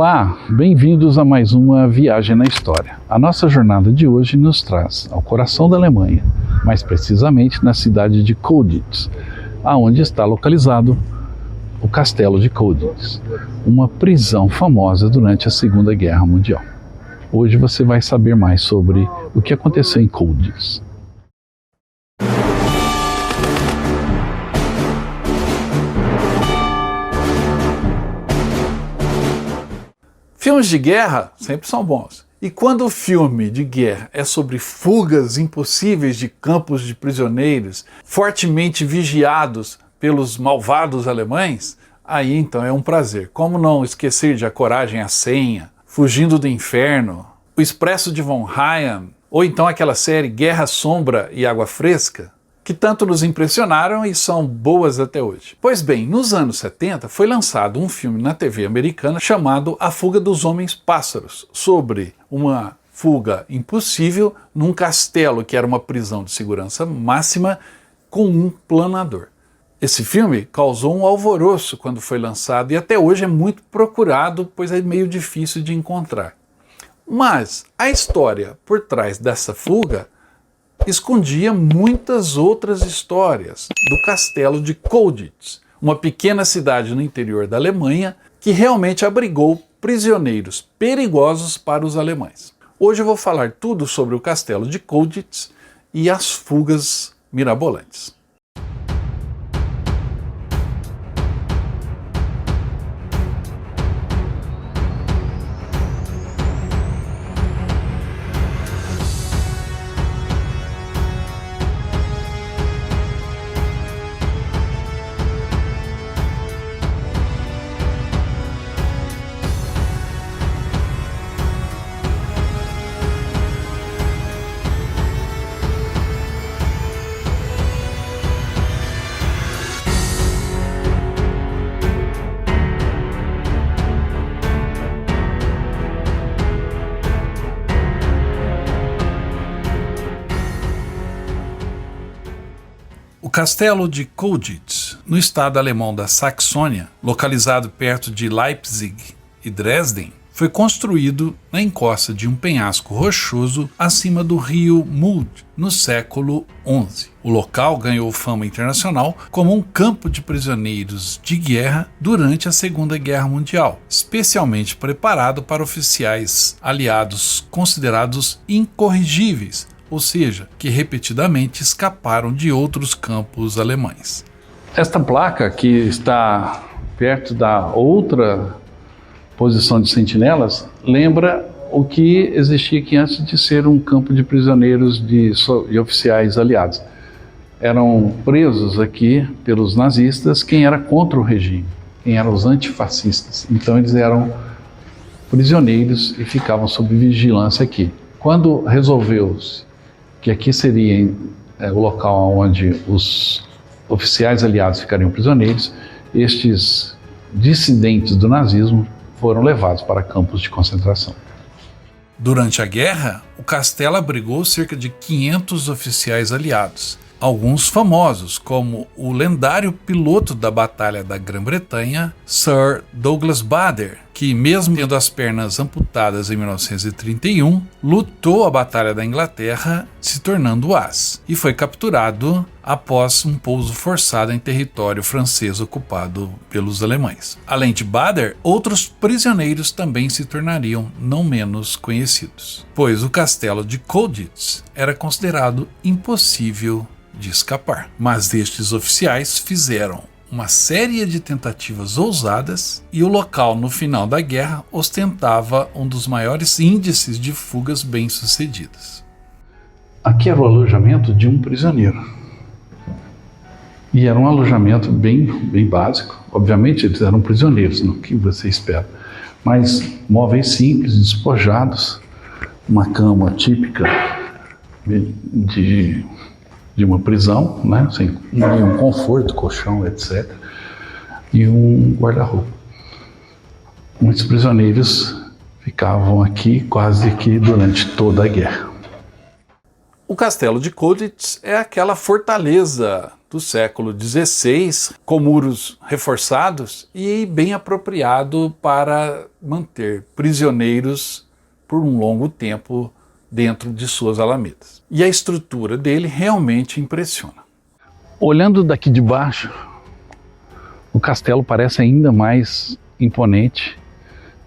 Olá, bem-vindos a mais uma viagem na história. A nossa jornada de hoje nos traz ao coração da Alemanha, mais precisamente na cidade de Colditz, aonde está localizado o Castelo de Colditz, uma prisão famosa durante a Segunda Guerra Mundial. Hoje você vai saber mais sobre o que aconteceu em Colditz. Filmes de guerra sempre são bons. E quando o filme de guerra é sobre fugas impossíveis de campos de prisioneiros, fortemente vigiados pelos malvados alemães, aí então é um prazer. Como não esquecer de A Coragem à Senha, Fugindo do Inferno, O Expresso de Von Ryan, ou então aquela série Guerra, Sombra e Água Fresca, que tanto nos impressionaram e são boas até hoje. Pois bem, nos anos 70 foi lançado um filme na TV americana chamado A Fuga dos Homens Pássaros, sobre uma fuga impossível num castelo que era uma prisão de segurança máxima com um planador. Esse filme causou um alvoroço quando foi lançado e até hoje é muito procurado, pois é meio difícil de encontrar. Mas a história por trás dessa fuga escondia muitas outras histórias do Castelo de Colditz, uma pequena cidade no interior da Alemanha que realmente abrigou prisioneiros perigosos para os alemães. Hoje eu vou falar tudo sobre o Castelo de Colditz e as fugas mirabolantes. O Castelo de Colditz, no estado alemão da Saxônia, localizado perto de Leipzig e Dresden, foi construído na encosta de um penhasco rochoso acima do rio Mulde, no século XI. O local ganhou fama internacional como um campo de prisioneiros de guerra durante a Segunda Guerra Mundial, especialmente preparado para oficiais aliados considerados incorrigíveis, ou seja, que repetidamente escaparam de outros campos alemães. Esta placa que está perto da outra posição de sentinelas lembra o que existia aqui antes de ser um campo de prisioneiros de oficiais aliados. Eram presos aqui pelos nazistas quem era contra o regime, quem eram os antifascistas. Então eles eram prisioneiros e ficavam sob vigilância aqui. Quando resolveu-se que aqui seria o local onde os oficiais aliados ficariam prisioneiros, estes dissidentes do nazismo foram levados para campos de concentração. Durante a guerra, o castelo abrigou cerca de 500 oficiais aliados, alguns famosos, como o lendário piloto da Batalha da Grã-Bretanha, Sir Douglas Bader, que mesmo tendo as pernas amputadas em 1931, lutou a Batalha da Inglaterra, se tornando as, e foi capturado após um pouso forçado em território francês ocupado pelos alemães. Além de Bader, outros prisioneiros também se tornariam não menos conhecidos, pois o castelo de Colditz era considerado impossível de escapar. Mas estes oficiais fizeram uma série de tentativas ousadas e o local no final da guerra ostentava um dos maiores índices de fugas bem-sucedidas. Aqui era o alojamento de um prisioneiro. E era um alojamento bem básico. Obviamente eles eram prisioneiros, no que você espera. Mas móveis simples, despojados, uma cama típica de uma prisão, né, sem nenhum conforto, colchão, etc. E um guarda-roupa. Muitos prisioneiros ficavam aqui quase que durante toda a guerra. O castelo de Colditz é aquela fortaleza do século XVI, com muros reforçados e bem apropriado para manter prisioneiros por um longo tempo dentro de suas alamedas. E a estrutura dele realmente impressiona. Olhando daqui de baixo, o castelo parece ainda mais imponente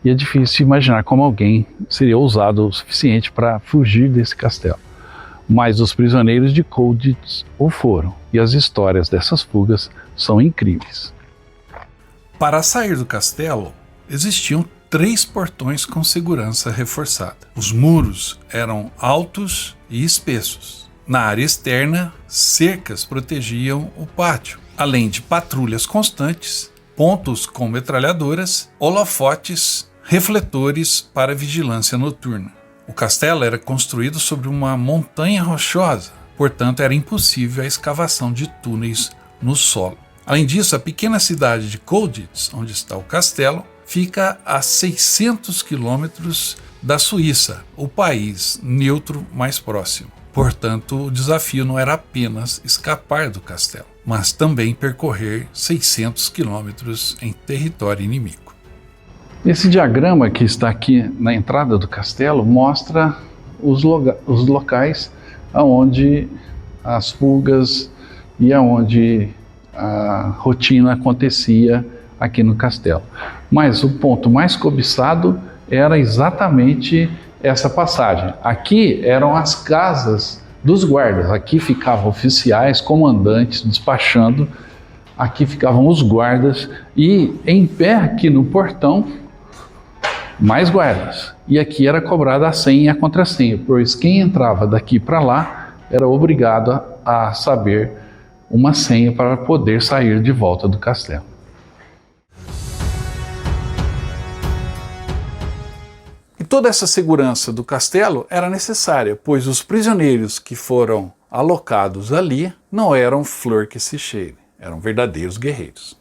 e é difícil imaginar como alguém seria ousado o suficiente para fugir desse castelo. Mas os prisioneiros de Colditz o foram, e as histórias dessas fugas são incríveis. Para sair do castelo, existiam 3 portões com segurança reforçada. Os muros eram altos e espessos. Na área externa, cercas protegiam o pátio, além de patrulhas constantes, pontos com metralhadoras, holofotes, refletores para vigilância noturna. O castelo era construído sobre uma montanha rochosa, portanto era impossível a escavação de túneis no solo. Além disso, a pequena cidade de Colditz, onde está o castelo, fica a 600 quilômetros da Suíça, o país neutro mais próximo. Portanto, o desafio não era apenas escapar do castelo, mas também percorrer 600 quilômetros em território inimigo. Esse diagrama que está aqui na entrada do castelo mostra os locais onde as fugas e onde a rotina acontecia aqui no castelo. Mas o ponto mais cobiçado era exatamente essa passagem. Aqui eram as casas dos guardas, aqui ficavam oficiais, comandantes despachando, aqui ficavam os guardas e em pé aqui no portão mais guardas. E aqui era cobrada a senha e a contrassenha, pois quem entrava daqui para lá era obrigado a saber uma senha para poder sair de volta do castelo. E toda essa segurança do castelo era necessária, pois os prisioneiros que foram alocados ali não eram flor que se cheire, eram verdadeiros guerreiros.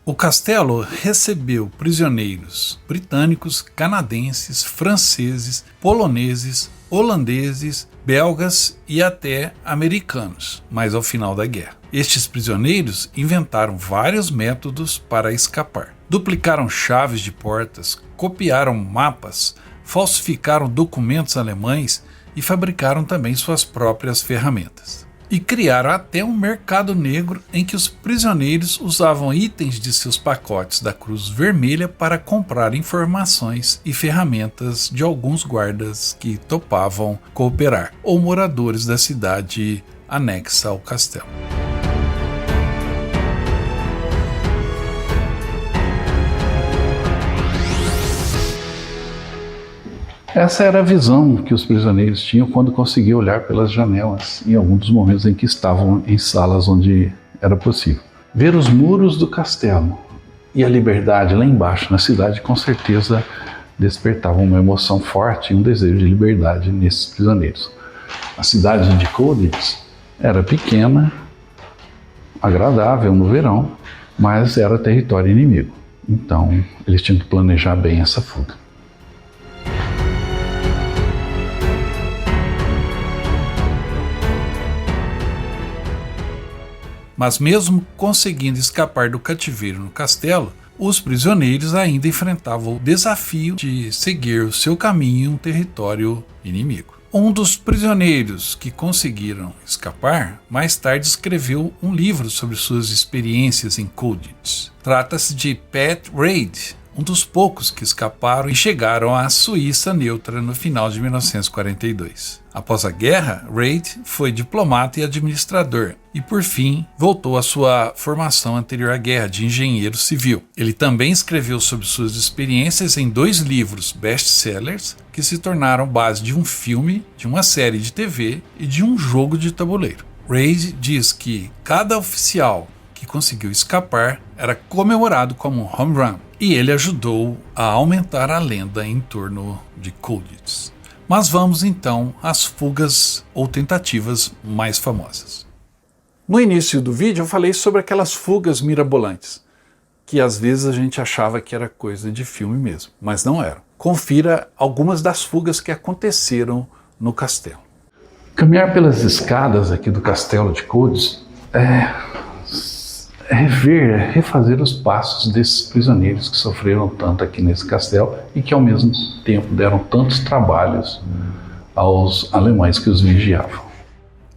O castelo recebeu prisioneiros britânicos, canadenses, franceses, poloneses, holandeses, belgas e até americanos, mas ao final da guerra. Estes prisioneiros inventaram vários métodos para escapar. Duplicaram chaves de portas, copiaram mapas, falsificaram documentos alemães e fabricaram também suas próprias ferramentas. E criaram até um mercado negro em que os prisioneiros usavam itens de seus pacotes da Cruz Vermelha para comprar informações e ferramentas de alguns guardas que topavam cooperar, ou moradores da cidade anexa ao castelo. Essa era a visão que os prisioneiros tinham quando conseguiam olhar pelas janelas em algum dos momentos em que estavam em salas onde era possível. Ver os muros do castelo e a liberdade lá embaixo na cidade com certeza despertavam uma emoção forte e um desejo de liberdade nesses prisioneiros. A cidade de Colditz era pequena, agradável no verão, mas era território inimigo. Então eles tinham que planejar bem essa fuga. Mas mesmo conseguindo escapar do cativeiro no castelo, os prisioneiros ainda enfrentavam o desafio de seguir o seu caminho em um território inimigo. Um dos prisioneiros que conseguiram escapar, mais tarde escreveu um livro sobre suas experiências em Colditz. Trata-se de Pat Reid, um dos poucos que escaparam e chegaram à Suíça neutra no final de 1942. Após a guerra, Reid foi diplomata e administrador e, por fim, voltou à sua formação anterior à guerra de engenheiro civil. Ele também escreveu sobre suas experiências em 2 livros best-sellers que se tornaram base de um filme, de uma série de TV e de um jogo de tabuleiro. Reid diz que cada oficial que conseguiu escapar era comemorado como um home run, e ele ajudou a aumentar a lenda em torno de Colditz. Mas vamos então às fugas ou tentativas mais famosas. No início do vídeo eu falei sobre aquelas fugas mirabolantes, que às vezes a gente achava que era coisa de filme mesmo, mas não era. Confira algumas das fugas que aconteceram no castelo. Caminhar pelas escadas aqui do castelo de Codes refazer os passos desses prisioneiros que sofreram tanto aqui nesse castelo e que ao mesmo tempo deram tantos trabalhos aos alemães que os vigiavam.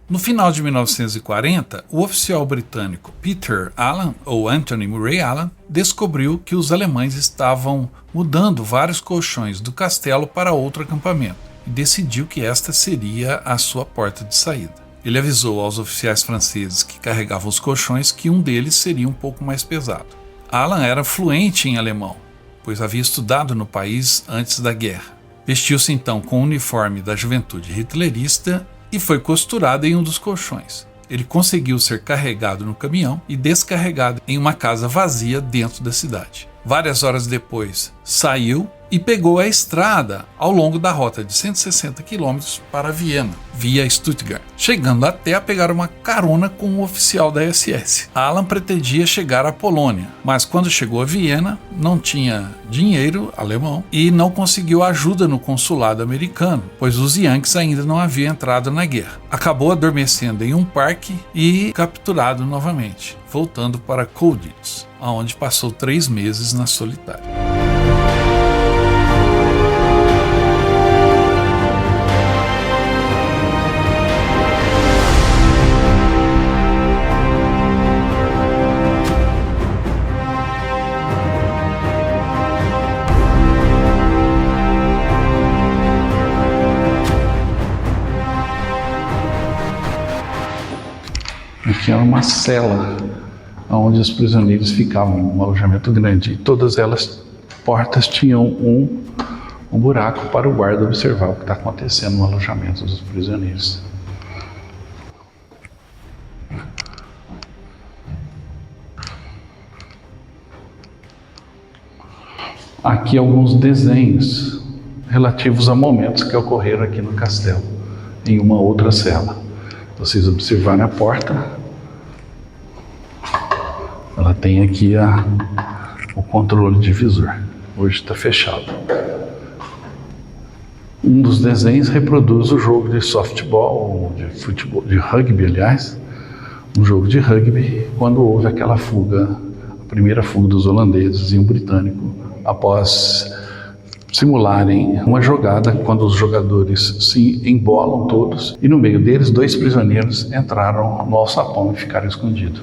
No final de 1940, o oficial britânico Peter Allen, ou Anthony Murray Allen, descobriu que os alemães estavam mudando vários colchões do castelo para outro acampamento e decidiu que esta seria a sua porta de saída. Ele avisou aos oficiais franceses que carregavam os colchões que um deles seria um pouco mais pesado. Allen era fluente em alemão, pois havia estudado no país antes da guerra. Vestiu-se então com o uniforme da juventude hitlerista e foi costurado em um dos colchões. Ele conseguiu ser carregado no caminhão e descarregado em uma casa vazia dentro da cidade. Várias horas depois, saiu e pegou a estrada ao longo da rota de 160 km para Viena, via Stuttgart, chegando até a pegar uma carona com um oficial da SS. Allen pretendia chegar à Polônia, mas quando chegou a Viena, não tinha dinheiro alemão e não conseguiu ajuda no consulado americano, pois os Yankees ainda não haviam entrado na guerra. Acabou adormecendo em um parque e capturado novamente, voltando para Colditz, onde passou 3 meses na solitária. Aqui era uma cela onde os prisioneiros ficavam, um alojamento grande. E todas elas, portas, tinham um buraco para o guarda observar o que está acontecendo no alojamento dos prisioneiros. Aqui alguns desenhos relativos a momentos que ocorreram aqui no castelo, em uma outra cela. Vocês observarem a porta, ela tem aqui o controle divisor. Hoje está fechado. Um dos desenhos reproduz o jogo de softball, de futebol, de rugby, aliás, um jogo de rugby, quando houve aquela fuga, a primeira fuga dos holandeses e um britânico, após simularem uma jogada quando os jogadores se embolam todos e no meio deles 2 prisioneiros entraram no alçapão e ficaram escondidos.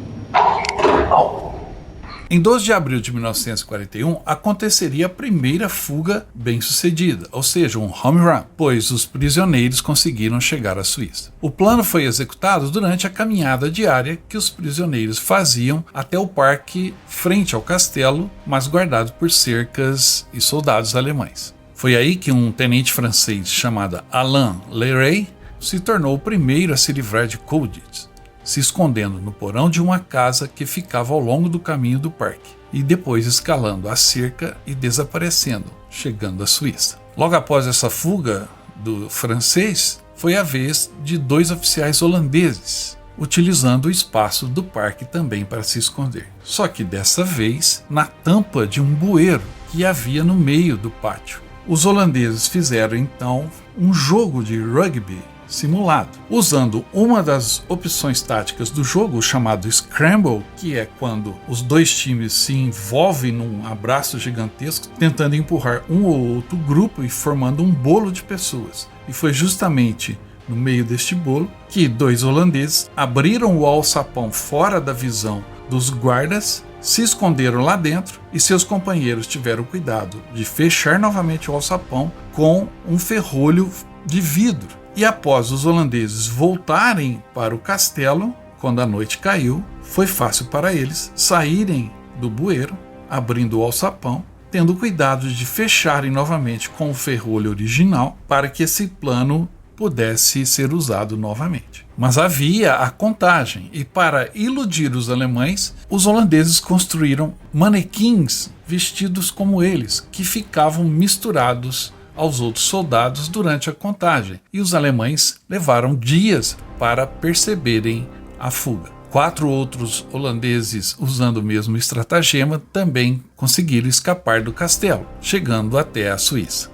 Em 12 de abril de 1941, aconteceria a primeira fuga bem-sucedida, ou seja, um home run, pois os prisioneiros conseguiram chegar à Suíça. O plano foi executado durante a caminhada diária que os prisioneiros faziam até o parque frente ao castelo, mas guardado por cercas e soldados alemães. Foi aí que um tenente francês chamado Alain Leray se tornou o primeiro a se livrar de Colditz, se escondendo no porão de uma casa que ficava ao longo do caminho do parque, e depois escalando a cerca e desaparecendo, chegando à Suíça. Logo após essa fuga do francês, foi a vez de 2 oficiais holandeses, utilizando o espaço do parque também para se esconder. Só que dessa vez, na tampa de um bueiro que havia no meio do pátio. Os holandeses fizeram então um jogo de rugby simulado, usando uma das opções táticas do jogo, chamado Scramble, que é quando os 2 times se envolvem num abraço gigantesco, tentando empurrar um ou outro grupo e formando um bolo de pessoas. E foi justamente no meio deste bolo que 2 holandeses abriram o alçapão fora da visão dos guardas, se esconderam lá dentro e seus companheiros tiveram cuidado de fechar novamente o alçapão com um ferrolho de vidro. E após os holandeses voltarem para o castelo, quando a noite caiu, foi fácil para eles saírem do bueiro, abrindo o alçapão, tendo cuidado de fecharem novamente com o ferrolho original para que esse plano pudesse ser usado novamente. Mas havia a contagem e, para iludir os alemães, os holandeses construíram manequins vestidos como eles, que ficavam misturados aos outros soldados durante a contagem, e os alemães levaram dias para perceberem a fuga. 4 outros holandeses, usando o mesmo estratagema, também conseguiram escapar do castelo, chegando até a Suíça.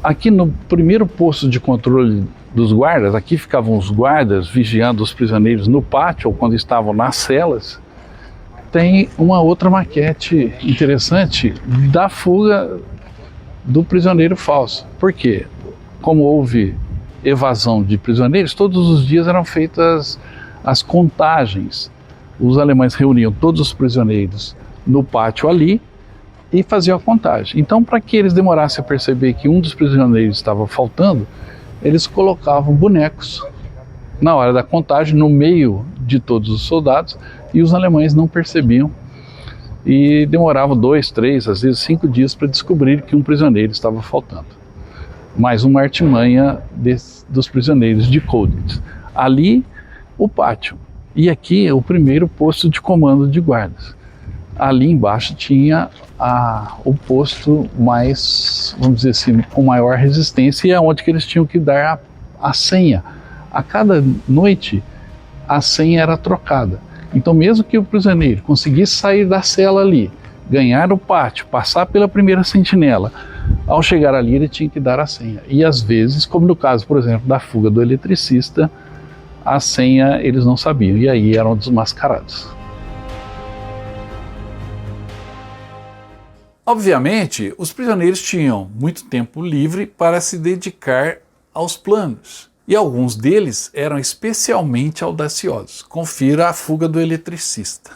Aqui no primeiro posto de controle dos guardas, aqui ficavam os guardas vigiando os prisioneiros no pátio ou quando estavam nas celas, tem uma outra maquete interessante da fuga do prisioneiro falso. Por quê? Como houve evasão de prisioneiros, todos os dias eram feitas as contagens. Os alemães reuniam todos os prisioneiros no pátio ali e faziam a contagem. Então, para que eles demorassem a perceber que um dos prisioneiros estava faltando, eles colocavam bonecos na hora da contagem, no meio de todos os soldados, e os alemães não percebiam e demoravam 2, 3, às vezes 5 dias para descobrir que um prisioneiro estava faltando. Mais uma artimanha dos prisioneiros de Colditz. Ali, o pátio. E aqui, o primeiro posto de comando de guardas. Ali embaixo tinha o posto mais, vamos dizer assim, com maior resistência, e é onde que eles tinham que dar a senha. A cada noite, a senha era trocada. Então, mesmo que o prisioneiro conseguisse sair da cela ali, ganhar o pátio, passar pela primeira sentinela, ao chegar ali ele tinha que dar a senha. E às vezes, como no caso, por exemplo, da fuga do eletricista, a senha eles não sabiam, e aí eram desmascarados. Obviamente, os prisioneiros tinham muito tempo livre para se dedicar aos planos, e alguns deles eram especialmente audaciosos. Confira a fuga do eletricista.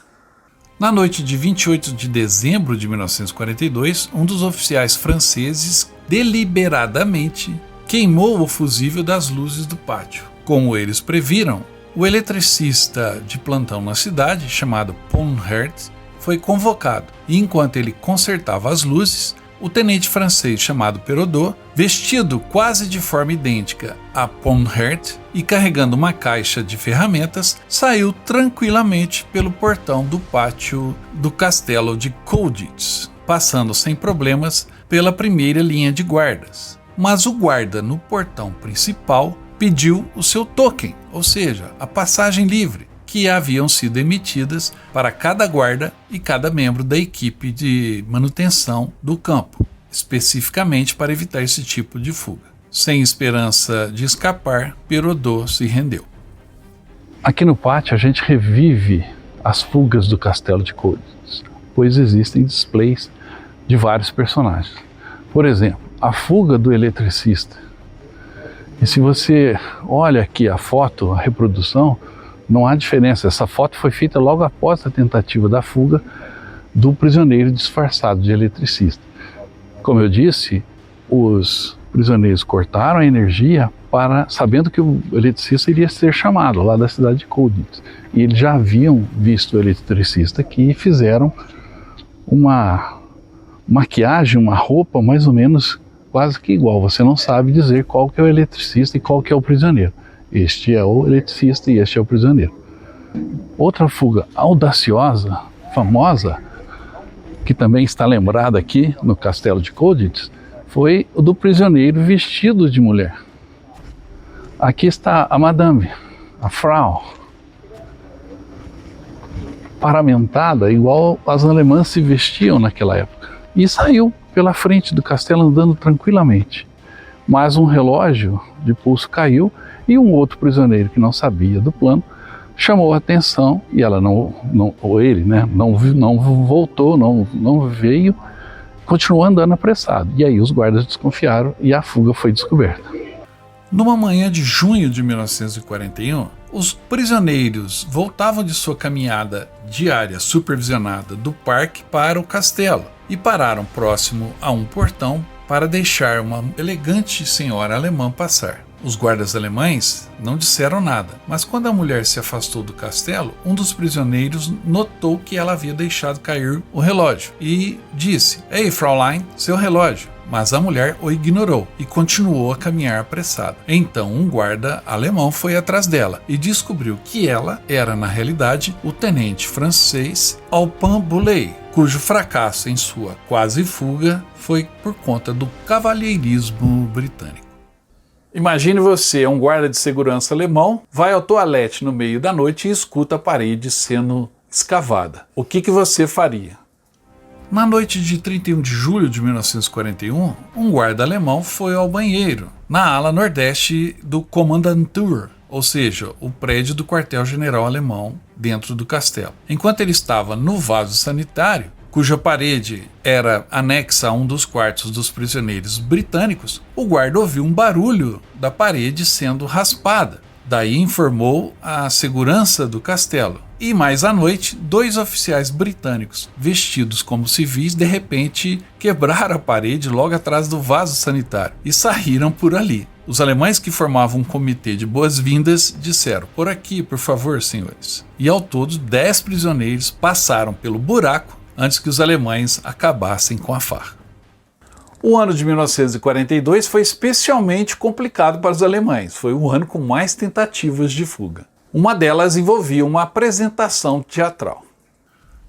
Na noite de 28 de dezembro de 1942, um dos oficiais franceses deliberadamente queimou o fusível das luzes do pátio. Como eles previram, o eletricista de plantão na cidade, chamado Ponhert, foi convocado, e enquanto ele consertava as luzes, o tenente francês chamado Perraudot, vestido quase de forma idêntica a Ponhert e carregando uma caixa de ferramentas, saiu tranquilamente pelo portão do pátio do castelo de Colditz, passando sem problemas pela primeira linha de guardas. Mas o guarda no portão principal pediu o seu token, ou seja, a passagem livre, que haviam sido emitidas para cada guarda e cada membro da equipe de manutenção do campo, especificamente para evitar esse tipo de fuga. Sem esperança de escapar, Perraudot se rendeu. Aqui no pátio a gente revive as fugas do castelo de Colditz, pois existem displays de vários personagens. Por exemplo, a fuga do eletricista. E se você olha aqui a foto, a reprodução, não há diferença. Essa foto foi feita logo após a tentativa da fuga do prisioneiro disfarçado de eletricista. Como eu disse, os prisioneiros cortaram a energia sabendo que o eletricista iria ser chamado lá da cidade de Colditz. E eles já haviam visto o eletricista aqui e fizeram uma maquiagem, uma roupa mais ou menos quase que igual. Você não sabe dizer qual que é o eletricista e qual que é o prisioneiro. Este é o eletricista e este é o prisioneiro. Outra fuga audaciosa, famosa, que também está lembrada aqui no castelo de Colditz, foi o do prisioneiro vestido de mulher. Aqui está a madame, a Frau, paramentada igual as alemãs se vestiam naquela época. E saiu pela frente do castelo andando tranquilamente. Mas um relógio de pulso caiu e um outro prisioneiro que não sabia do plano chamou a atenção e ela não voltou, não veio, continuou andando apressado. E aí os guardas desconfiaram e a fuga foi descoberta. Numa manhã de junho de 1941, os prisioneiros voltavam de sua caminhada diária supervisionada do parque para o castelo e pararam próximo a um portão para deixar uma elegante senhora alemã passar. Os guardas alemães não disseram nada, mas quando a mulher se afastou do castelo, um dos prisioneiros notou que ela havia deixado cair o relógio e disse: "Ei, Fraulein, seu relógio." Mas a mulher o ignorou e continuou a caminhar apressada. Então um guarda alemão foi atrás dela e descobriu que ela era, na realidade, o tenente francês Alpin Boulet, cujo fracasso em sua quase fuga foi por conta do cavalheirismo britânico. Imagine você, um guarda de segurança alemão, vai ao toalete no meio da noite e escuta a parede sendo escavada. O que você faria? Na noite de 31 de julho de 1941, um guarda alemão foi ao banheiro, na ala nordeste do Kommandantur, ou seja, o prédio do quartel-general alemão dentro do castelo. Enquanto ele estava no vaso sanitário, cuja parede era anexa a um dos quartos dos prisioneiros britânicos, o guarda ouviu um barulho da parede sendo raspada. Daí informou a segurança do castelo. E mais à noite, 2 oficiais britânicos, vestidos como civis, de repente quebraram a parede logo atrás do vaso sanitário e saíram por ali. Os alemães que formavam um comitê de boas-vindas disseram: "Por aqui, por favor, senhores." E ao todo, 10 prisioneiros passaram pelo buraco antes que os alemães acabassem com a farra. O ano de 1942 foi especialmente complicado para os alemães. Foi o ano com mais tentativas de fuga. Uma delas envolvia uma apresentação teatral.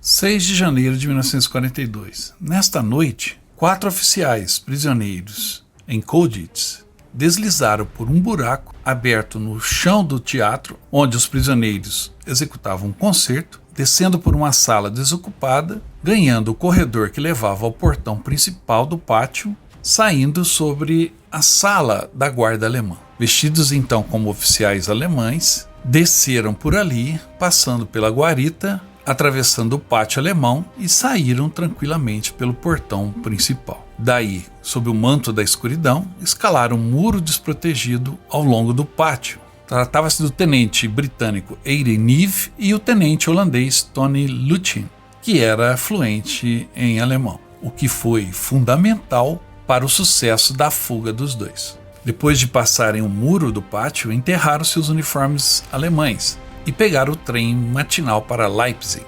6 de janeiro de 1942. Nesta noite, 4 oficiais prisioneiros em Colditz deslizaram por um buraco aberto no chão do teatro, onde os prisioneiros executavam um concerto, descendo por uma sala desocupada, ganhando o corredor que levava ao portão principal do pátio, saindo sobre a sala da guarda alemã. Vestidos então como oficiais alemães, desceram por ali, passando pela guarita, atravessando o pátio alemão e saíram tranquilamente pelo portão principal. Daí, sob o manto da escuridão, escalaram um muro desprotegido ao longo do pátio. Tratava-se do tenente britânico Aiden Neve e o tenente holandês Tony Lutjen, que era fluente em alemão, o que foi fundamental para o sucesso da fuga dos dois. Depois de passarem o muro do pátio, enterraram seus uniformes alemães e pegaram o trem matinal para Leipzig,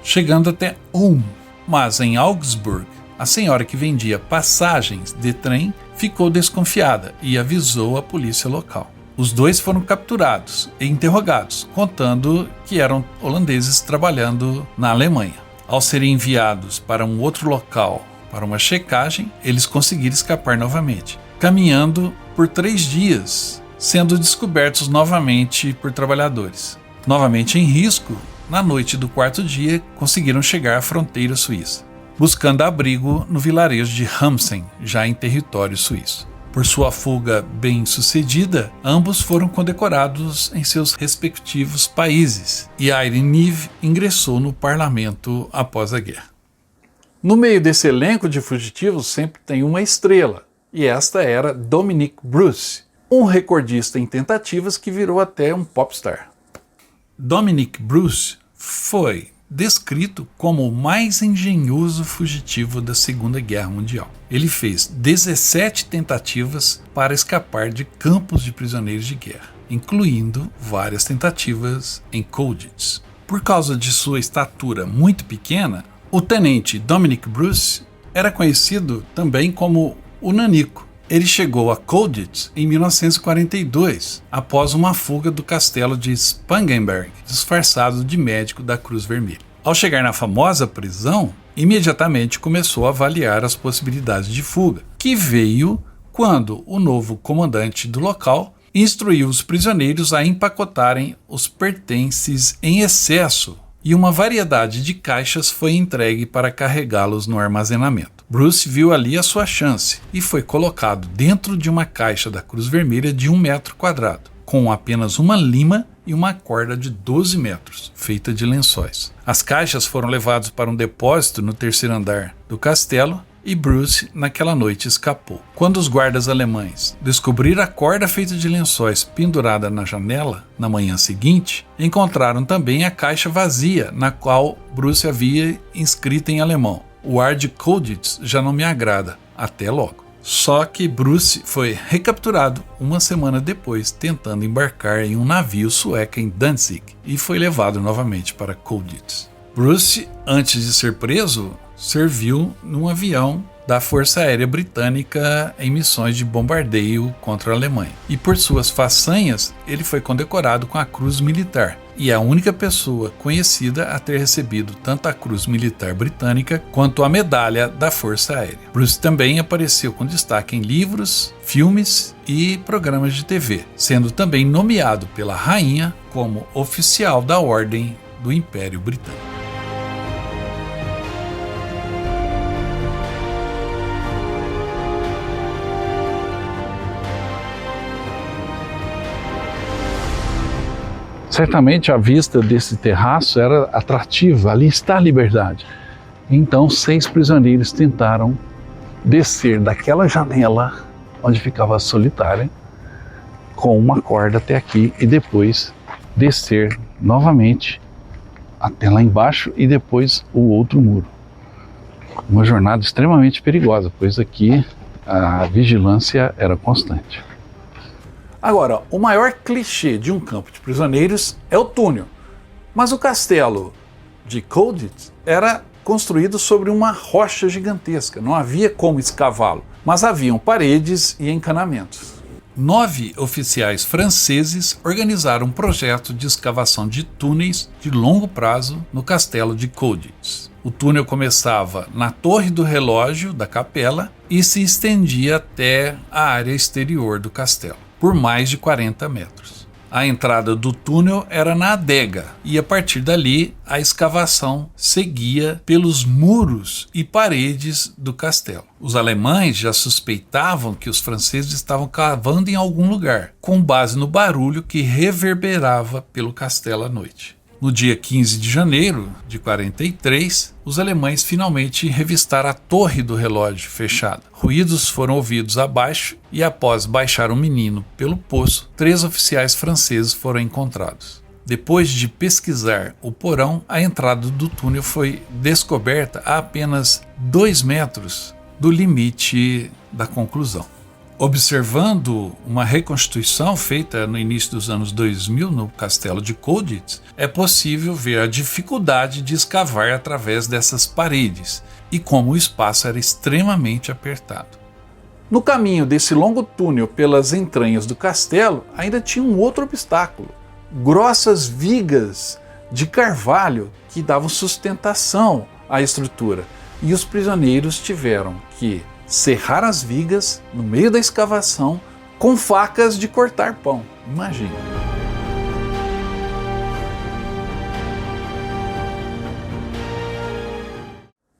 chegando até Ulm. Mas em Augsburg, a senhora que vendia passagens de trem ficou desconfiada e avisou a polícia local. Os dois foram capturados e interrogados, contando que eram holandeses trabalhando na Alemanha. Ao serem enviados para um outro local para uma checagem, eles conseguiram escapar novamente, caminhando por 3 dias, sendo descobertos novamente por trabalhadores. Novamente em risco, na noite do 4º dia, conseguiram chegar à fronteira suíça, buscando abrigo no vilarejo de Ramsen, já em território suíço. Por sua fuga bem-sucedida, ambos foram condecorados em seus respectivos países, e Aiden Neve ingressou no parlamento após a guerra. No meio desse elenco de fugitivos sempre tem uma estrela, e esta era Dominic Bruce, um recordista em tentativas que virou até um popstar. Dominic Bruce foi descrito como o mais engenhoso fugitivo da Segunda Guerra Mundial. Ele fez 17 tentativas para escapar de campos de prisioneiros de guerra, incluindo várias tentativas em Colditz. Por causa de sua estatura muito pequena, o tenente Dominic Bruce era conhecido também como o Nanico. Ele chegou a Colditz em 1942, após uma fuga do castelo de Spangenberg, disfarçado de médico da Cruz Vermelha. Ao chegar na famosa prisão, imediatamente começou a avaliar as possibilidades de fuga, que veio quando o novo comandante do local instruiu os prisioneiros a empacotarem os pertences em excesso, e uma variedade de caixas foi entregue para carregá-los no armazenamento. Bruce viu ali a sua chance e foi colocado dentro de uma caixa da Cruz Vermelha de 1 metro quadrado, com apenas uma lima e uma corda de 12 metros, feita de lençóis. As caixas foram levadas para um depósito no 3º andar do castelo e Bruce, naquela noite, escapou. Quando os guardas alemães descobriram a corda feita de lençóis pendurada na janela, na manhã seguinte, encontraram também a caixa vazia, na qual Bruce havia inscrito em alemão: "O ar de Colditz já não me agrada, até logo." Só que Bruce foi recapturado uma semana depois, tentando embarcar em um navio sueco em Danzig, e foi levado novamente para Colditz. Bruce, antes de ser preso, serviu num avião da Força Aérea Britânica em missões de bombardeio contra a Alemanha. E por suas façanhas, ele foi condecorado com a Cruz Militar, e é a única pessoa conhecida a ter recebido tanto a Cruz Militar Britânica quanto a Medalha da Força Aérea. Bruce também apareceu com destaque em livros, filmes e programas de TV, sendo também nomeado pela rainha como oficial da Ordem do Império Britânico. Certamente a vista desse terraço era atrativa, ali está a liberdade. Então 6 prisioneiros tentaram descer daquela janela onde ficava a solitária com uma corda até aqui e depois descer novamente até lá embaixo e depois o outro muro. Uma jornada extremamente perigosa, pois aqui a vigilância era constante. Agora, o maior clichê de um campo de prisioneiros é o túnel, mas o castelo de Colditz era construído sobre uma rocha gigantesca, não havia como escavá-lo, mas haviam paredes e encanamentos. 9 oficiais franceses organizaram um projeto de escavação de túneis de longo prazo no castelo de Colditz. O túnel começava na torre do relógio da capela e se estendia até a área exterior do castelo, por mais de 40 metros. A entrada do túnel era na adega e a partir dali a escavação seguia pelos muros e paredes do castelo. Os alemães já suspeitavam que os franceses estavam cavando em algum lugar, com base no barulho que reverberava pelo castelo à noite. No dia 15 de janeiro de 43, os alemães finalmente revistaram a torre do relógio fechada. Ruídos foram ouvidos abaixo e após baixar um menino pelo poço, 3 oficiais franceses foram encontrados. Depois de pesquisar o porão, a entrada do túnel foi descoberta a apenas 2 metros do limite da conclusão. Observando uma reconstituição feita no início dos anos 2000 no castelo de Colditz, é possível ver a dificuldade de escavar através dessas paredes e como o espaço era extremamente apertado. No caminho desse longo túnel pelas entranhas do castelo, ainda tinha um outro obstáculo: grossas vigas de carvalho que davam sustentação à estrutura, e os prisioneiros tiveram que serrar as vigas no meio da escavação com facas de cortar pão. Imagina.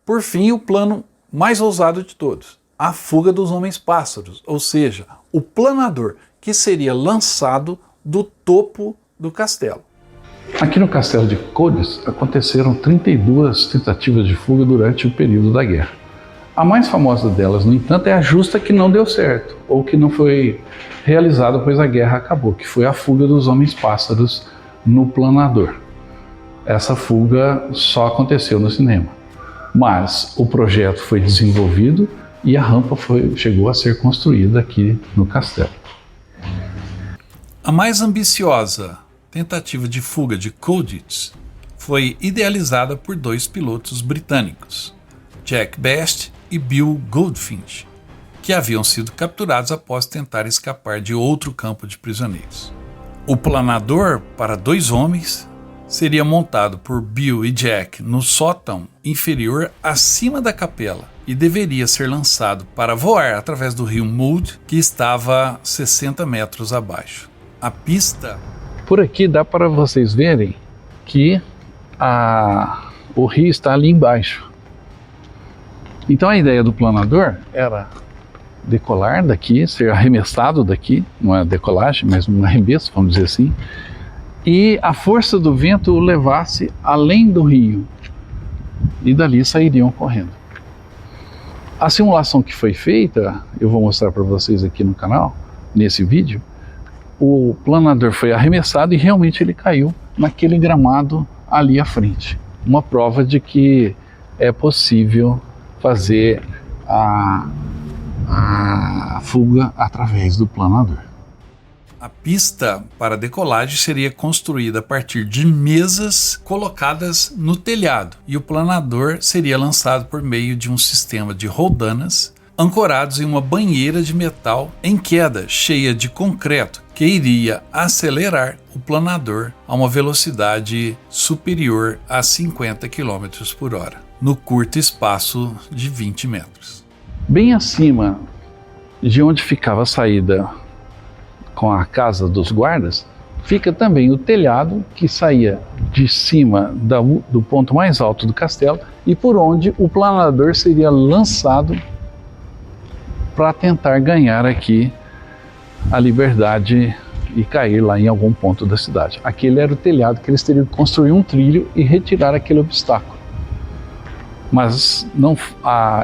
Por fim, o plano mais ousado de todos: a fuga dos homens-pássaros, ou seja, o planador que seria lançado do topo do castelo. Aqui no castelo de Colditz aconteceram 32 tentativas de fuga durante o período da guerra. A mais famosa delas, no entanto, é a justa que não deu certo, ou que não foi realizada pois a guerra acabou, que foi a fuga dos homens-pássaros no planador. Essa fuga só aconteceu no cinema, mas o projeto foi desenvolvido e a rampa chegou a ser construída aqui no castelo. A mais ambiciosa tentativa de fuga de Colditz foi idealizada por 2 pilotos britânicos, Jack Best e Bill Goldfinch, que haviam sido capturados após tentar escapar de outro campo de prisioneiros. O planador para 2 homens seria montado por Bill e Jack no sótão inferior acima da capela e deveria ser lançado para voar através do rio Mulde, que estava 60 metros abaixo. A pista... Por aqui dá para vocês verem que o rio está ali embaixo. Então a ideia do planador era decolar daqui, ser arremessado daqui, não é decolagem, mas um arremesso, vamos dizer assim, e a força do vento o levasse além do rio, e dali sairiam correndo. A simulação que foi feita, eu vou mostrar para vocês aqui no canal, nesse vídeo, o planador foi arremessado e realmente ele caiu naquele gramado ali à frente. Uma prova de que é possível fazer a fuga através do planador. A pista para decolagem seria construída a partir de mesas colocadas no telhado e o planador seria lançado por meio de um sistema de roldanas ancorados em uma banheira de metal em queda cheia de concreto que iria acelerar o planador a uma velocidade superior a 50 km por hora, no curto espaço de 20 metros. Bem acima de onde ficava a saída com a casa dos guardas, fica também o telhado que saía de cima do ponto mais alto do castelo e por onde o planador seria lançado para tentar ganhar aqui a liberdade e cair lá em algum ponto da cidade. Aquele era o telhado que eles teriam que construir um trilho e retirar aquele obstáculo. Mas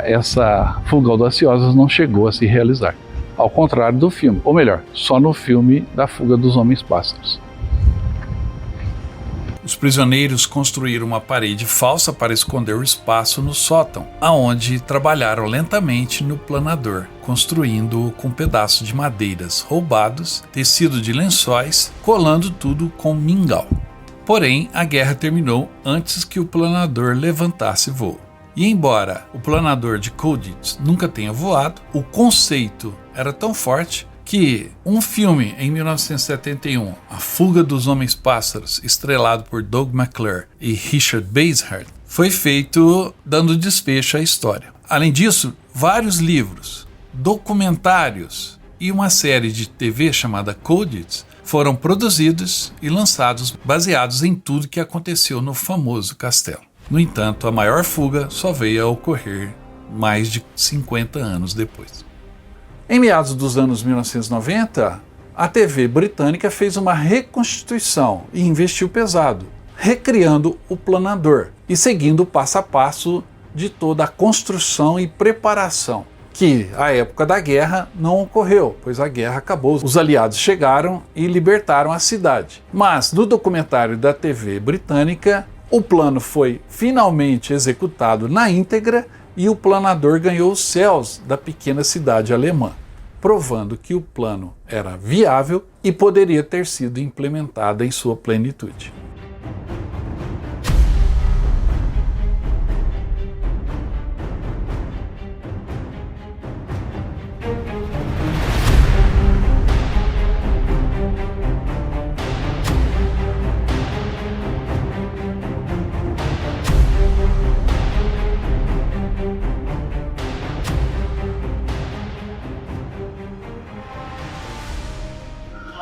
essa fuga audaciosa não chegou a se realizar. Ao contrário do filme, ou melhor, só no filme da fuga dos homens-pássaros. Os prisioneiros construíram uma parede falsa para esconder o espaço no sótão, aonde trabalharam lentamente no planador, construindo-o com pedaços de madeiras roubados, tecido de lençóis, colando tudo com mingau. Porém, a guerra terminou antes que o planador levantasse voo. E embora o planador de Colditz nunca tenha voado, o conceito era tão forte que um filme em 1971, A Fuga dos Homens-Pássaros, estrelado por Doug McClure e Richard Basehart, foi feito dando desfecho à história. Além disso, vários livros, documentários e uma série de TV chamada Colditz foram produzidos e lançados baseados em tudo que aconteceu no famoso castelo. No entanto, a maior fuga só veio a ocorrer mais de 50 anos depois. Em meados dos anos 1990, a TV britânica fez uma reconstituição e investiu pesado, recriando o planador e seguindo o passo a passo de toda a construção e preparação, que à época da guerra não ocorreu, pois a guerra acabou. Os aliados chegaram e libertaram a cidade. Mas no documentário da TV britânica, o plano foi finalmente executado na íntegra e o planador ganhou os céus da pequena cidade alemã, provando que o plano era viável e poderia ter sido implementado em sua plenitude.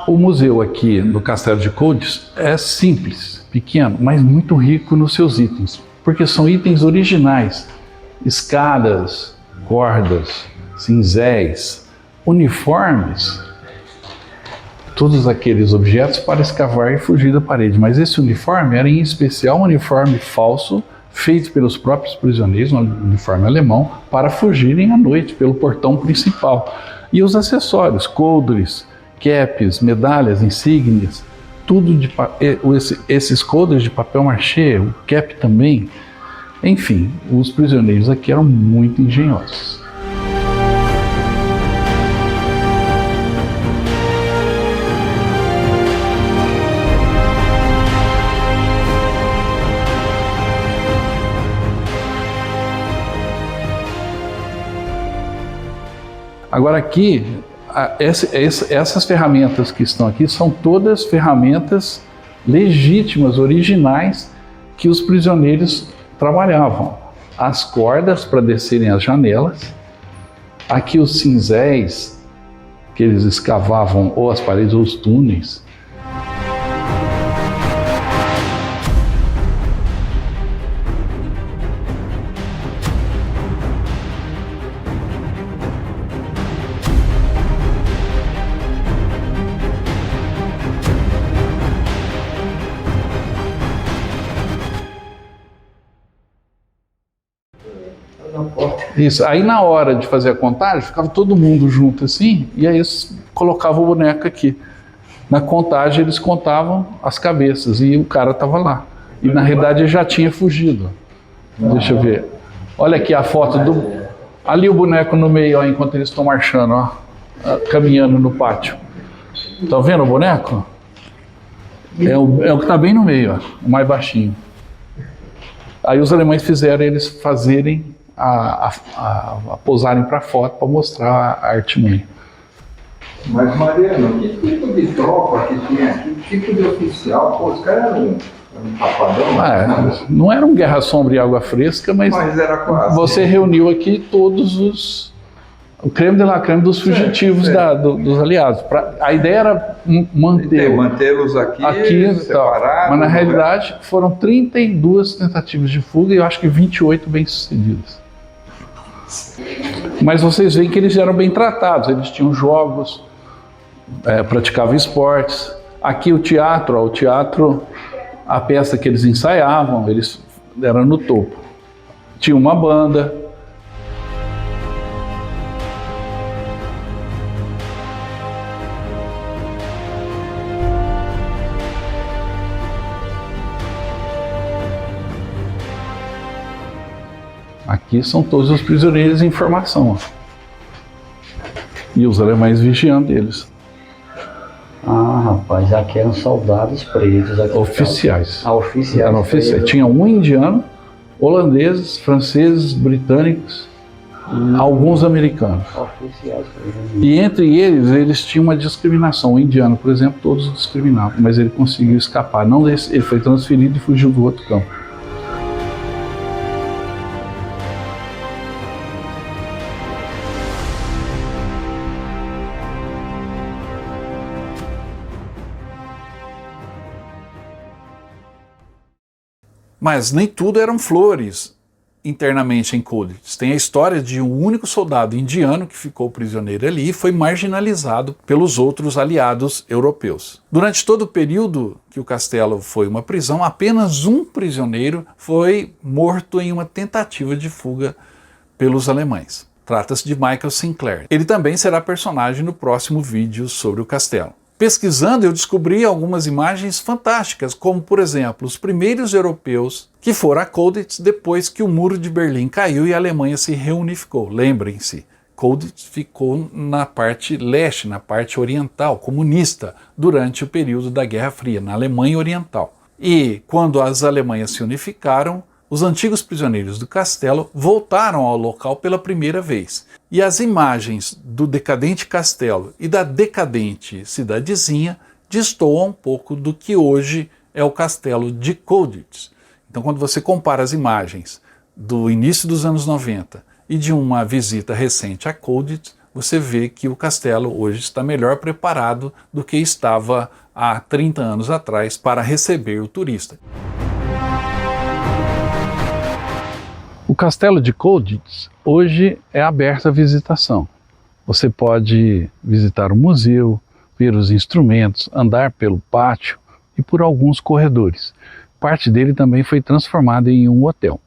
O museu aqui no Castelo de Colditz é simples, pequeno, mas muito rico nos seus itens, porque são itens originais, escadas, cordas, cinzéis, uniformes, todos aqueles objetos para escavar e fugir da parede. Mas esse uniforme era em especial um uniforme falso, feito pelos próprios prisioneiros, um uniforme alemão, para fugirem à noite pelo portão principal. E os acessórios, coldres, caps, medalhas, insígnias, tudo de esses coldres de papel machê, o cap também. Enfim, os prisioneiros aqui eram muito engenhosos. Agora aqui, essas ferramentas que estão aqui são todas ferramentas legítimas, originais, que os prisioneiros trabalhavam. As cordas para descerem as janelas, aqui os cinzéis que eles escavavam ou as paredes ou os túneis. Isso, aí na hora de fazer a contagem, ficava todo mundo junto assim, e aí eles colocavam o boneco aqui. Na contagem eles contavam as cabeças e o cara estava lá. E na realidade ele já tinha fugido. Deixa eu ver. Olha aqui a foto do... Ali o boneco no meio, ó, enquanto eles estão marchando, ó, caminhando no pátio. Estão vendo o boneco? É o que está bem no meio, ó, o mais baixinho. Aí os alemães fizeram eles fazerem a posarem para foto para mostrar a artimanha. Mas Mariano, que tipo de tropa que tinha aqui? Que tipo de oficial? Pô, os caras eram um papadão. Não era um Guerra Sombra e Água Fresca, mas era quase. Você reuniu aqui todos o creme de la creme dos fugitivos dos aliados. A ideia era mantê-los aqui separados. Mas na realidade foram 32 tentativas de fuga e eu acho que 28 bem-sucedidas. Mas vocês veem que eles eram bem tratados, eles tinham jogos, praticavam esportes. Aqui o teatro, a peça que eles ensaiavam, eles eram no topo. Tinha uma banda. Aqui são todos os prisioneiros em formação. E os alemães vigiando eles. Ah, rapaz, aqui eram soldados presos. Aqui Oficiais. Oficiais. Eram oficiais. Tinha um indiano, holandeses, franceses, britânicos, alguns americanos. Oficiais presos. E entre eles tinham uma discriminação. O indiano, por exemplo, todos discriminavam, mas ele conseguiu escapar. Não desse, ele foi transferido e fugiu do outro campo. Mas nem tudo eram flores internamente em Colditz. Tem a história de um único soldado indiano que ficou prisioneiro ali e foi marginalizado pelos outros aliados europeus. Durante todo o período que o castelo foi uma prisão, apenas um prisioneiro foi morto em uma tentativa de fuga pelos alemães. Trata-se de Michael Sinclair. Ele também será personagem no próximo vídeo sobre o castelo. Pesquisando, eu descobri algumas imagens fantásticas, como, por exemplo, os primeiros europeus que foram a Colditz depois que o Muro de Berlim caiu e a Alemanha se reunificou. Lembrem-se, Colditz ficou na parte leste, na parte oriental, comunista, durante o período da Guerra Fria, na Alemanha Oriental. E, quando as Alemanhas se unificaram, os antigos prisioneiros do castelo voltaram ao local pela primeira vez. E as imagens do decadente castelo e da decadente cidadezinha destoam um pouco do que hoje é o castelo de Colditz. Então, quando você compara as imagens do início dos anos 90 e de uma visita recente a Colditz, você vê que o castelo hoje está melhor preparado do que estava há 30 anos atrás para receber o turista. O castelo de Colditz hoje é aberto à visitação. Você pode visitar o museu, ver os instrumentos, andar pelo pátio e por alguns corredores. Parte dele também foi transformada em um hotel.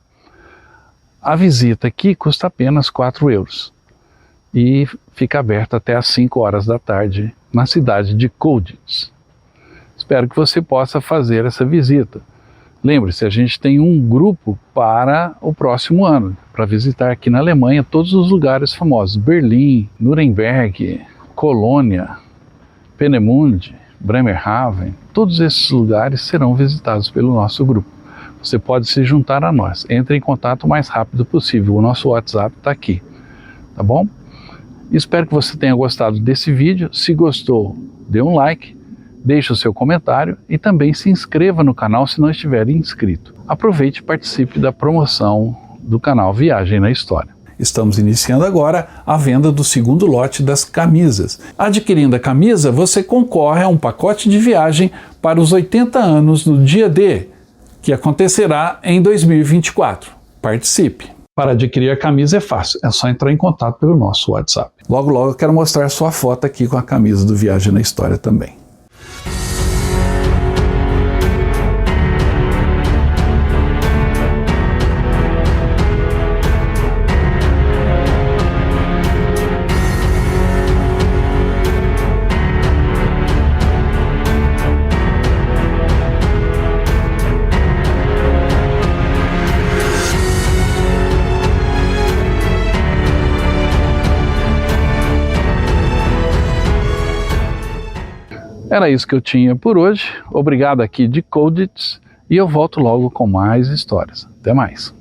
A visita aqui custa apenas 4 euros e fica aberta até às 5 horas da tarde na cidade de Colditz. Espero que você possa fazer essa visita. Lembre-se, a gente tem um grupo para o próximo ano, para visitar aqui na Alemanha todos os lugares famosos. Berlim, Nuremberg, Colônia, Peenemünde, Bremerhaven. Todos esses lugares serão visitados pelo nosso grupo. Você pode se juntar a nós. Entre em contato o mais rápido possível. O nosso WhatsApp está aqui. Tá bom? Espero que você tenha gostado desse vídeo. Se gostou, dê um like. Deixe o seu comentário e também se inscreva no canal se não estiver inscrito. Aproveite e participe da promoção do canal Viagem na História. Estamos iniciando agora a venda do segundo lote das camisas. Adquirindo a camisa, você concorre a um pacote de viagem para os 80 anos do Dia D, que acontecerá em 2024. Participe! Para adquirir a camisa é fácil, é só entrar em contato pelo nosso WhatsApp. Logo, logo eu quero mostrar sua foto aqui com a camisa do Viagem na História também. Era isso que eu tinha por hoje. Obrigado aqui de Colditz e eu volto logo com mais histórias. Até mais!